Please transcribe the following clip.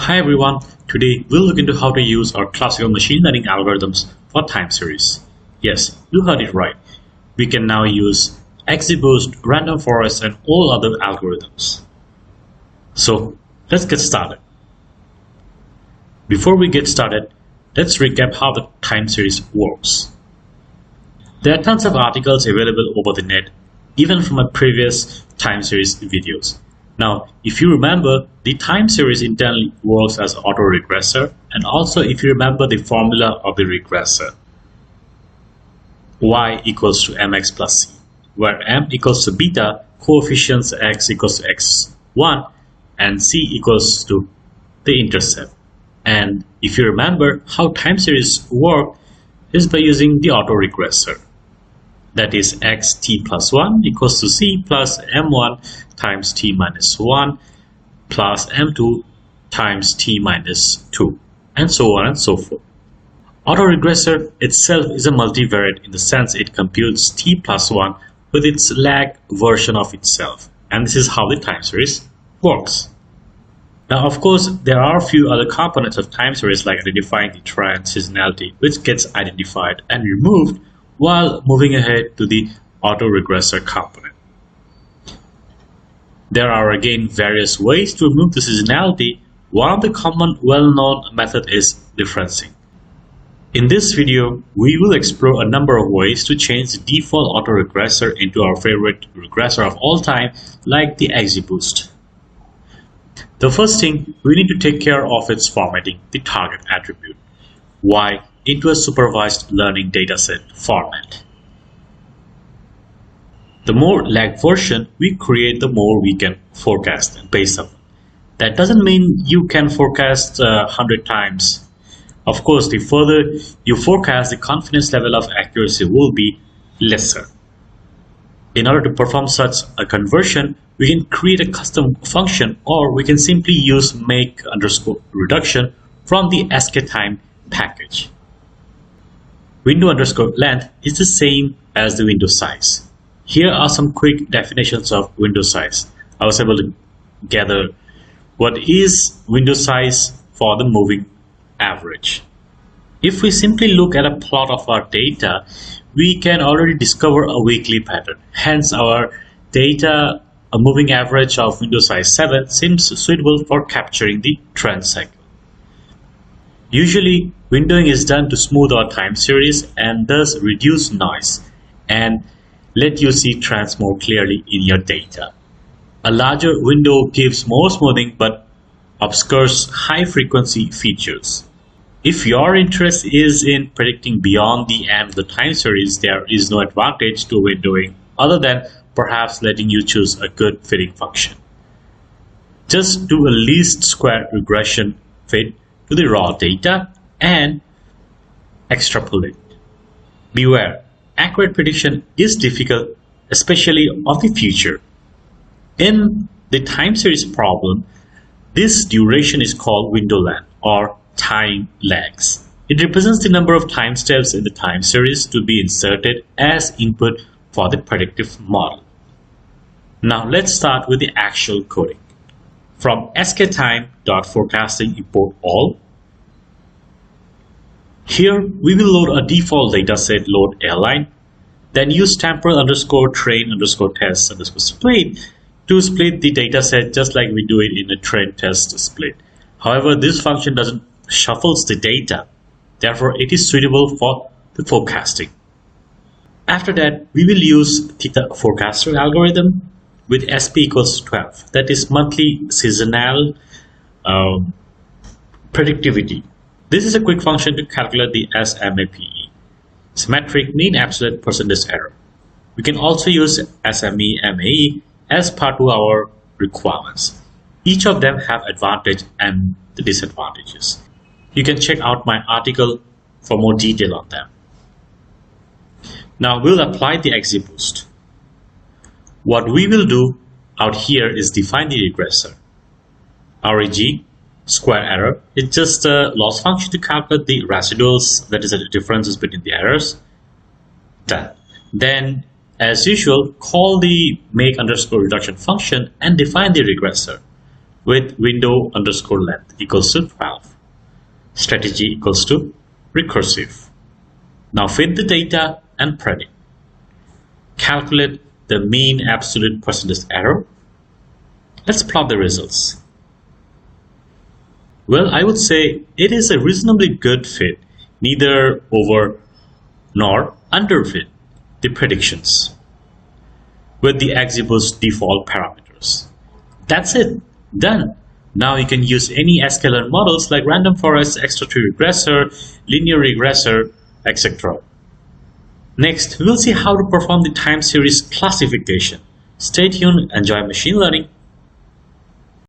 Hi everyone, today we'll look into how to use our classical machine learning algorithms for time series. Yes, you heard it right. We can now use xgboost, random forest and all other algorithms. So let's get started. Before we get started, let's recap how the time series works. There are tons of articles available over the net, even from my previous time series videos. Now, if you remember, the time series internally works as autoregressor, and also if you remember the formula of the regressor, y equals to mx plus c, where m equals to beta, coefficients x equals to x1, and c equals to the intercept. And if you remember how time series work is by using the autoregressor. That is xt plus 1 equals to c plus m1 times t minus 1 plus m2 times t minus 2, and so on and so forth. Autoregressor itself is a multivariate in the sense it computes t plus 1 with its lag version of itself, and this is how the time series works. Now, of course, there are a few other components of time series like identifying the trend, seasonality, which gets identified and removed while moving ahead to the autoregressor component. There are again various ways to remove the seasonality. One of the common well-known method is differencing. In this video, we will explore a number of ways to change the default autoregressor into our favorite regressor of all time, like the xgboost. The first thing, we need to take care of is formatting the target attribute, y, into a supervised learning dataset format. The more lag version we create, the more we can forecast based on. That doesn't mean you can forecast 100 times. Of course, the further you forecast, the confidence level of accuracy will be lesser. In order to perform such a conversion, we can create a custom function, or we can simply use make_reduction from the sktime package. Window_length is the same as the window size. Here are some quick definitions of window size. I was able to gather what is window size for the moving average. If we simply look at a plot of our data, we can already discover a weekly pattern. Hence, our data, a moving average of window size 7, seems suitable for capturing the trend cycle. Usually, windowing is done to smooth our time series and thus reduce noise and let you see trends more clearly in your data. A larger window gives more smoothing but obscures high-frequency features. If your interest is in predicting beyond the end of the time series, there is no advantage to windowing other than perhaps letting you choose a good fitting function. Just do a least square regression fit to the raw data and extrapolate. Beware, accurate prediction is difficult, especially of the future. In the time series problem, this duration is called window length or time lags. It represents the number of time steps in the time series to be inserted as input for the predictive model. Now let's start with the actual coding. From sktime.forecasting import all. Here we will load a default dataset load airline, then use temporal underscore train underscore test underscore split to split the dataset just like we do it in a train test split. However, this function doesn't shuffles the data, therefore it is suitable for the forecasting. After that, we will use theta forecaster algorithm with SP equals 12, that is monthly seasonal predictivity. This is a quick function to calculate the SMAPE, symmetric mean absolute percentage error. We can also use SME-MAE as part of our requirements. Each of them have advantage and the disadvantages. You can check out my article for more detail on them. Now we'll apply the xgboost. What we will do out here is define the regressor. REG, square error, is just a loss function to calculate the residuals, that is the differences between the errors. Done. Then, as usual, call the make_reduction function and define the regressor. with window underscore length equals to 12. Strategy equals to recursive. Now fit the data and predict. Calculate the mean absolute percentage error. Let's plot the results. Well, I would say it is a reasonably good fit, neither over nor underfit the predictions with the XGBoost default parameters. That's it, done. Now you can use any sklearn models like random forest, extra-tree regressor, linear regressor, etc. Next, we'll see how to perform the time series classification. Stay tuned, enjoy machine learning.